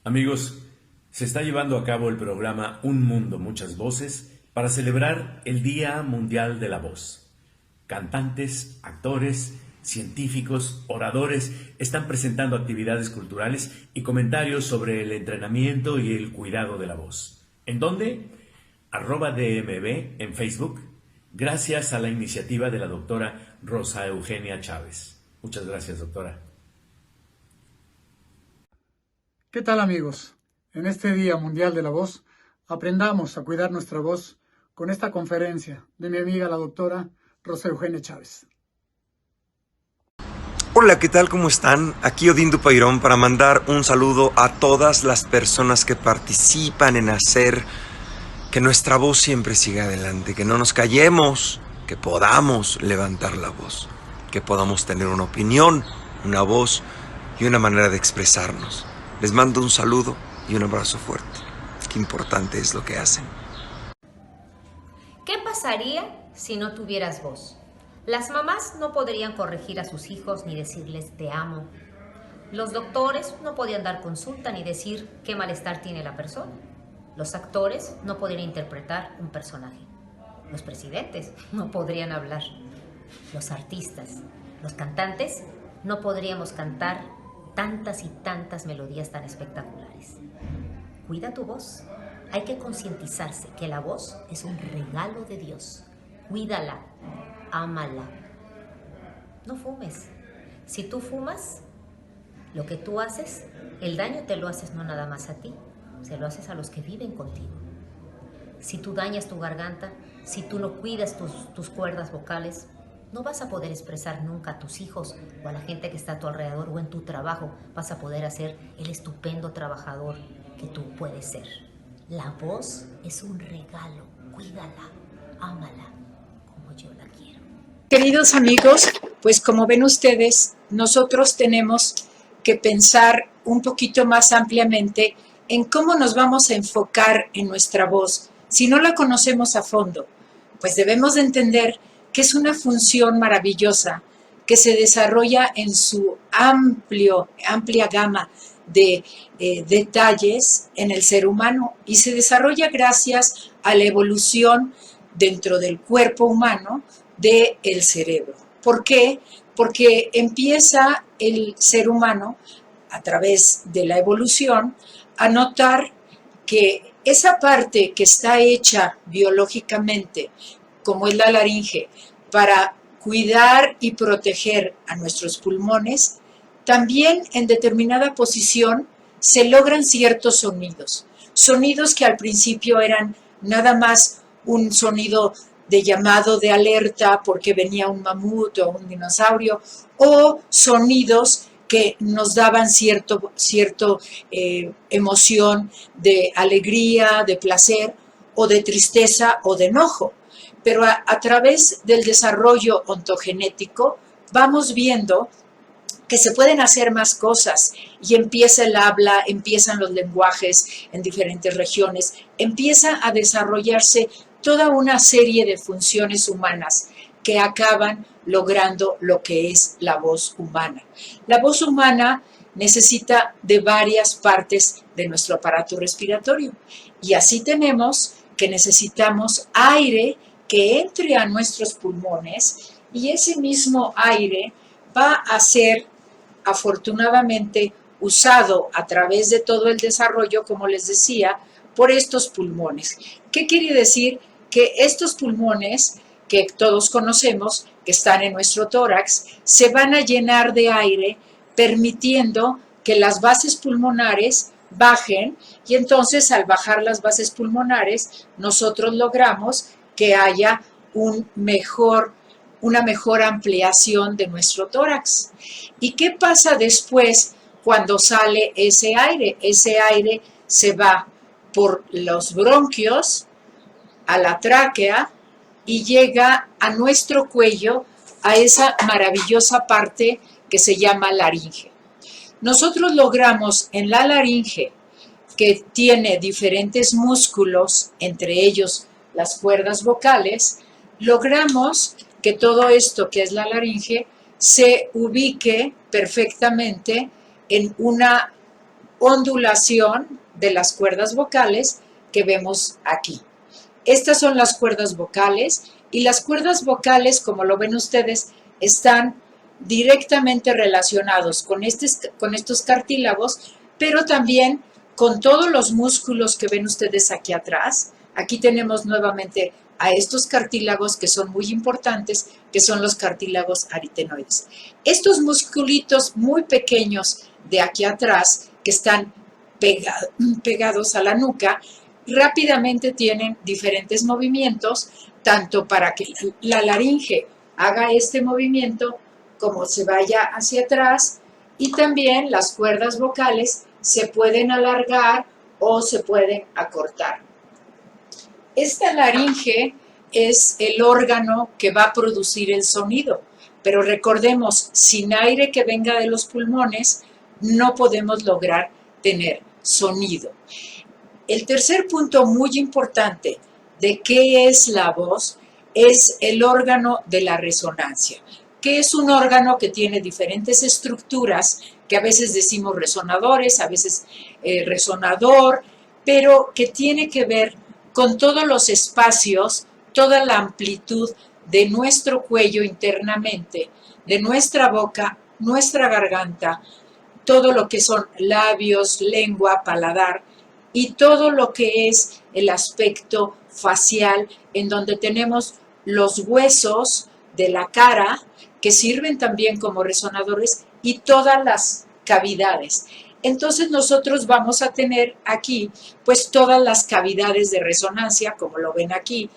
Amigos, se está llevando a cabo el programa Un Mundo, Muchas Voces para celebrar el Día Mundial de la Voz. Cantantes, actores, científicos, oradores están presentando actividades culturales y comentarios sobre el entrenamiento y el cuidado de la voz. ¿En dónde? @DMB en Facebook, gracias a la iniciativa de la doctora Rosa Eugenia Chávez. Muchas gracias, doctora. ¿Qué tal, amigos? En este Día Mundial de la Voz, aprendamos a cuidar nuestra voz con esta conferencia de mi amiga la doctora Rosa Eugenia Chávez. Hola, ¿qué tal? ¿Cómo están? Aquí Odín Dupeirón para mandar un saludo a todas las personas que participan en hacer que nuestra voz siempre siga adelante, que no nos callemos, que podamos levantar la voz, que podamos tener una opinión, una voz y una manera de expresarnos. Les mando un saludo y un abrazo fuerte. Qué importante es lo que hacen. ¿Qué pasaría si no tuvieras voz? Las mamás no podrían corregir a sus hijos ni decirles te amo. Los doctores no podían dar consulta ni decir qué malestar tiene la persona. Los actores no podrían interpretar un personaje. Los presidentes no podrían hablar. Los artistas, los cantantes, no podríamos cantar tantas y tantas melodías tan espectaculares. Cuida tu voz. Hay que concientizarse que la voz es un regalo de Dios. Cuídala, ámala. No fumes. Si tú fumas, lo que tú haces, el daño te lo haces no nada más a ti, se lo haces a los que viven contigo. Si tú dañas tu garganta, si tú no cuidas tus cuerdas vocales, no vas a poder expresar nunca a tus hijos o a la gente que está a tu alrededor o en tu trabajo. Vas a poder hacer el estupendo trabajador que tú puedes ser. La voz es un regalo. Cuídala, ámala como yo la quiero. Queridos amigos, pues como ven ustedes, nosotros tenemos que pensar un poquito más ampliamente en cómo nos vamos a enfocar en nuestra voz. Si no la conocemos a fondo, pues debemos de entender que es una función maravillosa que se desarrolla en su amplia gama de detalles en el ser humano y se desarrolla gracias a la evolución dentro del cuerpo humano del cerebro. ¿Por qué? Porque empieza el ser humano a través de la evolución a notar que esa parte que está hecha biológicamente, como es la laringe, para cuidar y proteger a nuestros pulmones, también en determinada posición se logran ciertos sonidos. Sonidos que al principio eran nada más un sonido de llamado de alerta porque venía un mamut o un dinosaurio, o sonidos que nos daban cierto emoción de alegría, de placer, o de tristeza o de enojo. Pero a través del desarrollo ontogenético vamos viendo que se pueden hacer más cosas y empieza el habla, empiezan los lenguajes en diferentes regiones, empieza a desarrollarse toda una serie de funciones humanas que acaban logrando lo que es la voz humana. La voz humana necesita de varias partes de nuestro aparato respiratorio y así tenemos que necesitamos aire que entre a nuestros pulmones y ese mismo aire va a ser afortunadamente usado a través de todo el desarrollo, como les decía, por estos pulmones. ¿Qué quiere decir? Que estos pulmones que todos conocemos, que están en nuestro tórax, se van a llenar de aire, permitiendo que las bases pulmonares bajen y entonces al bajar las bases pulmonares nosotros logramos que haya una mejor ampliación de nuestro tórax. ¿Y qué pasa después cuando sale ese aire? Ese aire se va por los bronquios a la tráquea y llega a nuestro cuello, a esa maravillosa parte que se llama laringe. Nosotros logramos en la laringe, que tiene diferentes músculos, entre ellos las cuerdas vocales, logramos que todo esto que es la laringe se ubique perfectamente en una ondulación de las cuerdas vocales que vemos aquí. Estas son las cuerdas vocales y las cuerdas vocales, como lo ven ustedes, están directamente relacionados con estos cartílagos, pero también con todos los músculos que ven ustedes aquí atrás. Aquí tenemos nuevamente a estos cartílagos que son muy importantes, que son los cartílagos aritenoides. Estos musculitos muy pequeños de aquí atrás, que están pegados a la nuca, rápidamente tienen diferentes movimientos, tanto para que la laringe haga este movimiento como se vaya hacia atrás, y también las cuerdas vocales se pueden alargar o se pueden acortar. Esta laringe es el órgano que va a producir el sonido, pero recordemos, sin aire que venga de los pulmones, no podemos lograr tener sonido. El tercer punto muy importante de qué es la voz es el órgano de la resonancia, que es un órgano que tiene diferentes estructuras, que a veces decimos resonadores, a veces resonador, pero que tiene que ver con todos los espacios, toda la amplitud de nuestro cuello internamente, de nuestra boca, nuestra garganta, todo lo que son labios, lengua, paladar y todo lo que es el aspecto facial, en donde tenemos los huesos de la cara que sirven también como resonadores y todas las cavidades. Entonces nosotros vamos a tener aquí pues todas las cavidades de resonancia, como lo ven aquí.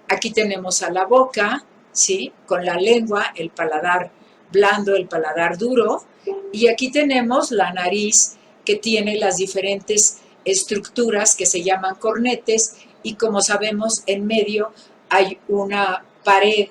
Aquí tenemos a la boca, ¿sí? Con la lengua, el paladar blando, el paladar duro, y aquí tenemos la nariz, que tiene las diferentes estructuras que se llaman cornetes, y como sabemos, en medio hay una pared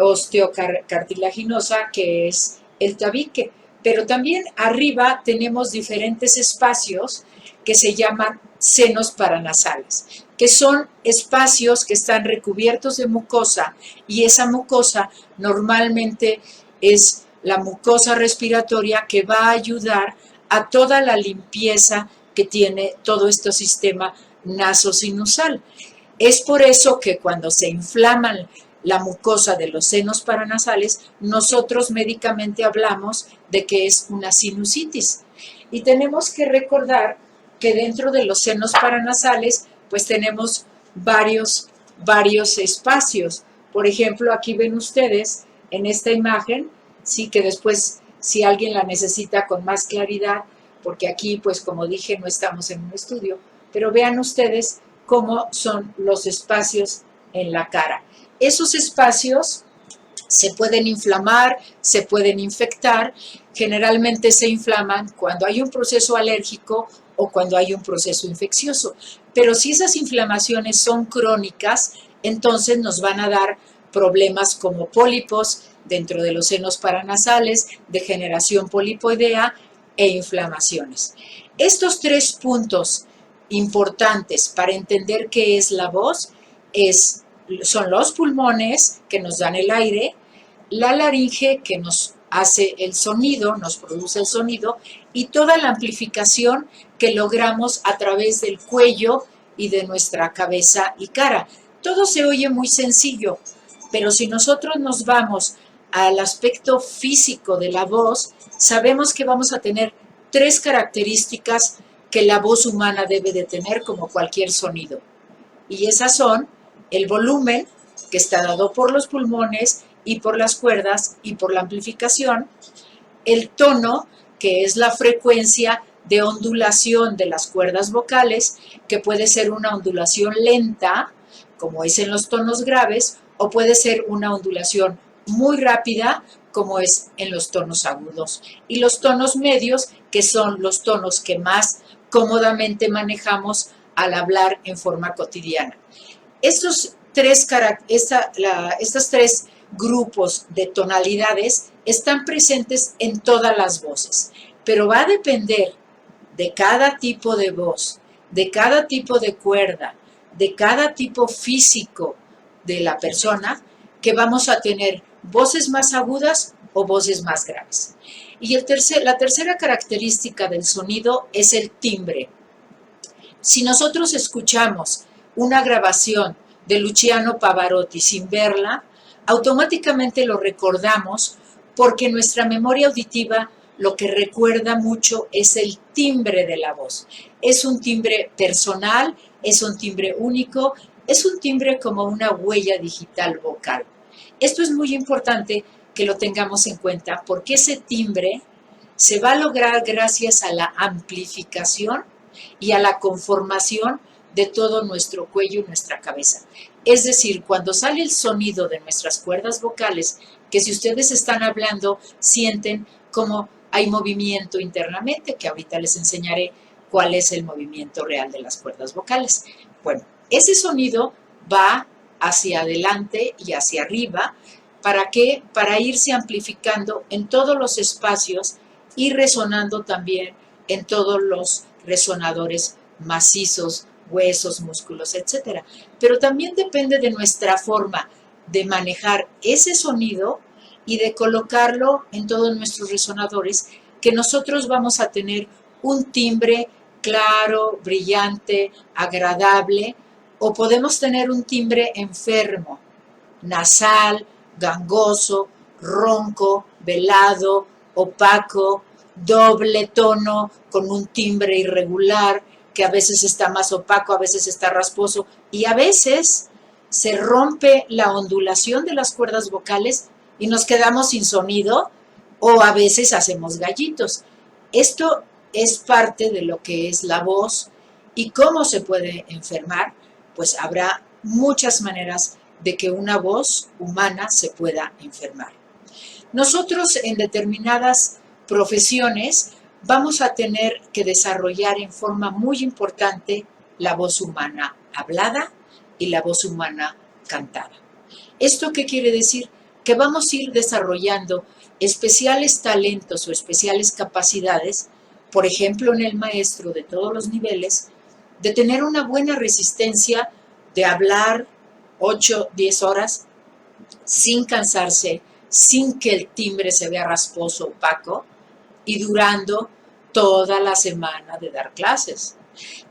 osteocartilaginosa que es el tabique. Pero también arriba tenemos diferentes espacios que se llaman senos paranasales, que son espacios que están recubiertos de mucosa, y esa mucosa normalmente es la mucosa respiratoria que va a ayudar a toda la limpieza que tiene todo este sistema nasosinusal. Es por eso que cuando se inflaman la mucosa de los senos paranasales, nosotros médicamente hablamos de que es una sinusitis. Y tenemos que recordar que dentro de los senos paranasales, pues tenemos varios espacios. Por ejemplo, aquí ven ustedes en esta imagen, sí, que después, si alguien la necesita con más claridad, porque aquí, pues como dije, no estamos en un estudio, pero vean ustedes cómo son los espacios en la cara. Esos espacios se pueden inflamar, se pueden infectar. Generalmente se inflaman cuando hay un proceso alérgico o cuando hay un proceso infeccioso. Pero si esas inflamaciones son crónicas, entonces nos van a dar problemas como pólipos dentro de los senos paranasales, degeneración polipoidea e inflamaciones. Estos tres puntos importantes para entender qué es la voz son los pulmones, que nos dan el aire, la laringe, que nos hace el sonido, nos produce el sonido, y toda la amplificación que logramos a través del cuello y de nuestra cabeza y cara. Todo se oye muy sencillo, pero si nosotros nos vamos al aspecto físico de la voz, sabemos que vamos a tener tres características que la voz humana debe de tener como cualquier sonido. Y esas son el volumen, que está dado por los pulmones y por las cuerdas y por la amplificación, el tono, que es la frecuencia de ondulación de las cuerdas vocales, que puede ser una ondulación lenta, como es en los tonos graves, o puede ser una ondulación muy rápida, como es en los tonos agudos. Y los tonos medios, que son los tonos que más cómodamente manejamos al hablar en forma cotidiana. Estos tres grupos de tonalidades están presentes en todas las voces, pero va a depender de cada tipo de voz, de cada tipo de cuerda, de cada tipo físico de la persona, que vamos a tener voces más agudas o voces más graves. Y la tercera característica del sonido es el timbre. Si nosotros escuchamos una grabación de Luciano Pavarotti sin verla, automáticamente lo recordamos porque nuestra memoria auditiva lo que recuerda mucho es el timbre de la voz. Es un timbre personal, es un timbre único, es un timbre como una huella digital vocal. Esto es muy importante que lo tengamos en cuenta porque ese timbre se va a lograr gracias a la amplificación y a la conformación de todo nuestro cuello y nuestra cabeza. Es decir, cuando sale el sonido de nuestras cuerdas vocales, que si ustedes están hablando, sienten como hay movimiento internamente, que ahorita les enseñaré cuál es el movimiento real de las cuerdas vocales. Bueno, ese sonido va hacia adelante y hacia arriba. ¿Para qué? Para irse amplificando en todos los espacios y resonando también en todos los resonadores macizos, huesos, músculos, etc. Pero también depende de nuestra forma de manejar ese sonido y de colocarlo en todos nuestros resonadores, que nosotros vamos a tener un timbre claro, brillante, agradable, o podemos tener un timbre enfermo, nasal, gangoso, ronco, velado, opaco, doble tono, con un timbre irregular, que a veces está más opaco, a veces está rasposo, y a veces se rompe la ondulación de las cuerdas vocales y nos quedamos sin sonido, o a veces hacemos gallitos. Esto es parte de lo que es la voz. ¿Y cómo se puede enfermar? Pues habrá muchas maneras de que una voz humana se pueda enfermar. Nosotros en determinadas profesiones vamos a tener que desarrollar en forma muy importante la voz humana hablada y la voz humana cantada. ¿Esto qué quiere decir? Que vamos a ir desarrollando especiales talentos o especiales capacidades, por ejemplo en el maestro de todos los niveles, de tener una buena resistencia de hablar 8, 10 horas sin cansarse, sin que el timbre se vea rasposo, opaco, y durando toda la semana de dar clases.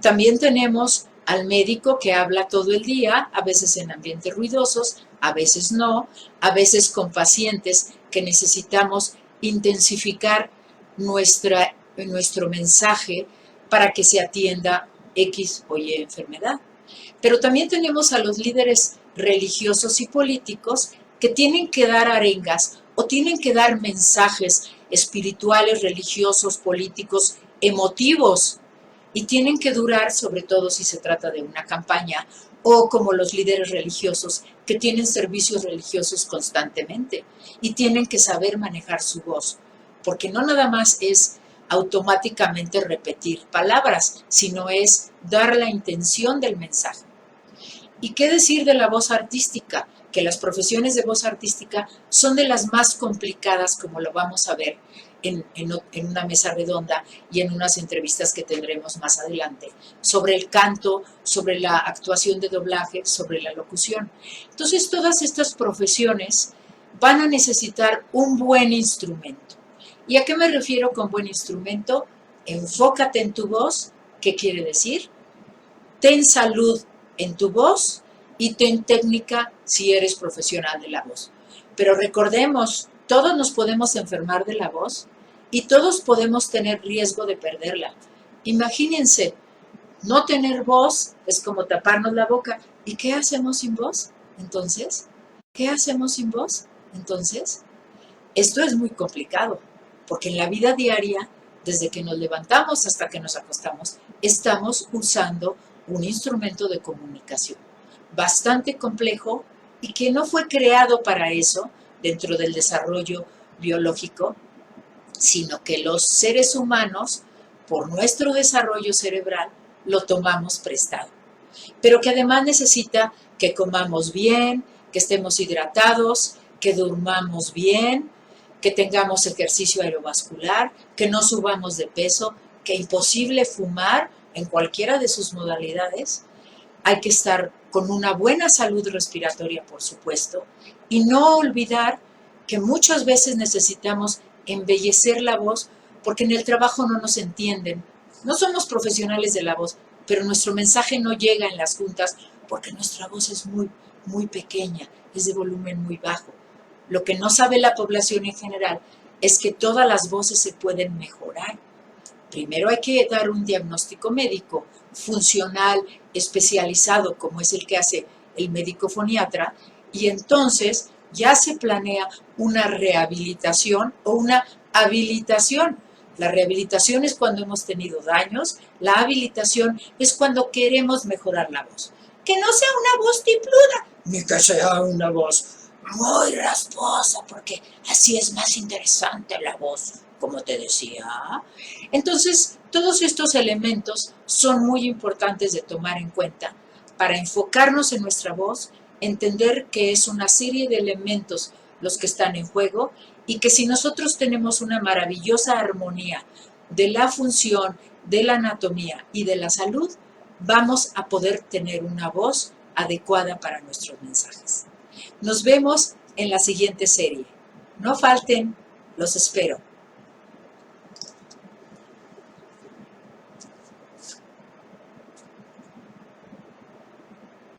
También tenemos al médico que habla todo el día, a veces en ambientes ruidosos, a veces no, a veces con pacientes que necesitamos intensificar nuestro mensaje para que se atienda X o Y enfermedad. Pero también tenemos a los líderes religiosos y políticos que tienen que dar arengas o tienen que dar mensajes espirituales, religiosos, políticos, emotivos, y tienen que durar, sobre todo si se trata de una campaña, o como los líderes religiosos que tienen servicios religiosos constantemente y tienen que saber manejar su voz, porque no nada más es automáticamente repetir palabras, sino es dar la intención del mensaje. ¿Y qué decir de la voz artística? Que las profesiones de voz artística son de las más complicadas, como lo vamos a ver en una mesa redonda y en unas entrevistas que tendremos más adelante, sobre el canto, sobre la actuación de doblaje, sobre la locución. Entonces, todas estas profesiones van a necesitar un buen instrumento. ¿Y a qué me refiero con buen instrumento? Enfócate en tu voz. ¿Qué quiere decir? Ten salud en tu voz y ten técnica si eres profesional de la voz. Pero recordemos, todos nos podemos enfermar de la voz y todos podemos tener riesgo de perderla. Imagínense, no tener voz es como taparnos la boca. ¿Y qué hacemos sin voz? Entonces, ¿qué hacemos sin voz? Entonces, esto es muy complicado, porque en la vida diaria, desde que nos levantamos hasta que nos acostamos, estamos usando un instrumento de comunicación bastante complejo y que no fue creado para eso dentro del desarrollo biológico, sino que los seres humanos, por nuestro desarrollo cerebral, lo tomamos prestado. Pero que además necesita que comamos bien, que estemos hidratados, que durmamos bien, que tengamos ejercicio aerovascular, que no subamos de peso, que es imposible fumar en cualquiera de sus modalidades. Hay que estar con una buena salud respiratoria, por supuesto, y no olvidar que muchas veces necesitamos embellecer la voz, porque en el trabajo no nos entienden. No somos profesionales de la voz, pero nuestro mensaje no llega en las juntas porque nuestra voz es muy, muy pequeña, es de volumen muy bajo. Lo que no sabe la población en general es que todas las voces se pueden mejorar. Primero hay que dar un diagnóstico médico, funcional, especializado, como es el que hace el médico foniatra, y entonces ya se planea una rehabilitación o una habilitación. La rehabilitación es cuando hemos tenido daños, la habilitación es cuando queremos mejorar la voz. Que no sea una voz tipluda, ni que sea una voz muy rasposa, porque así es más interesante la voz, como te decía. Entonces, todos estos elementos son muy importantes de tomar en cuenta para enfocarnos en nuestra voz, entender que es una serie de elementos los que están en juego y que si nosotros tenemos una maravillosa armonía de la función, de la anatomía y de la salud, vamos a poder tener una voz adecuada para nuestros mensajes. Nos vemos en la siguiente serie. No falten, los espero.